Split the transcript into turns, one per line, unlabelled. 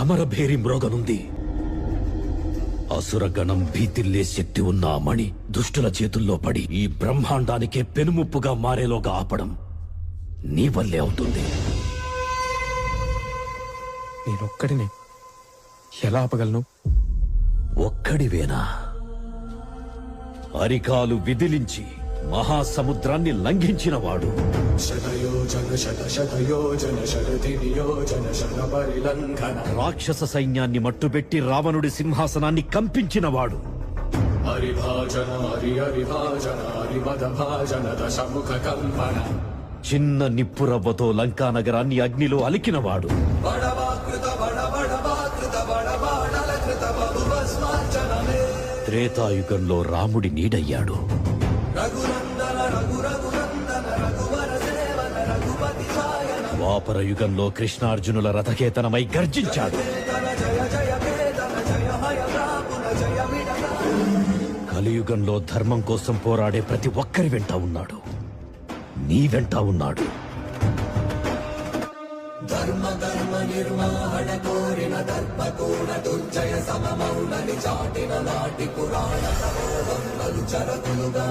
సమరభేరి మ్రోగనుంది. అసురగణం భీతిల్లే శక్తి ఉన్న ఆ మణి దుష్టుల చేతుల్లో పడి ఈ బ్రహ్మాండానికే పెనుముప్పుగా మారేలోగా ఆపడం నీ వల్లే అవుతుంది.
నేనొక్కడినే ఎలా ఆపగలను?
ఒక్కడివేనా? అరికాలు విదిలించి మహాసముద్రాన్ని లంఘించినవాడు. రాక్షస సైన్యాన్ని మట్టుబెట్టి రావణుడి సింహాసనాన్ని కంపించినవాడు. చిన్న నిప్పురవ్వతో లంకా నగరాన్ని అగ్నిలో అలికినవాడు. త్రేతాయుగంలో రాముడి నీడయ్యాడు. ద్వాపర యుగంలో కృష్ణార్జునుల రథకేతనమై గర్జించాడు. కలియుగంలో ధర్మం కోసం పోరాడే ప్రతి ఒక్కరి వెంట ఉన్నాడు. నీ వెంట ఉన్నాడు. ధర్మ నిర్వహణ కోరిన దర్పకోణ దుర్జయ సమమౌనని చాటిన నాటి పురాణ చరకులుగా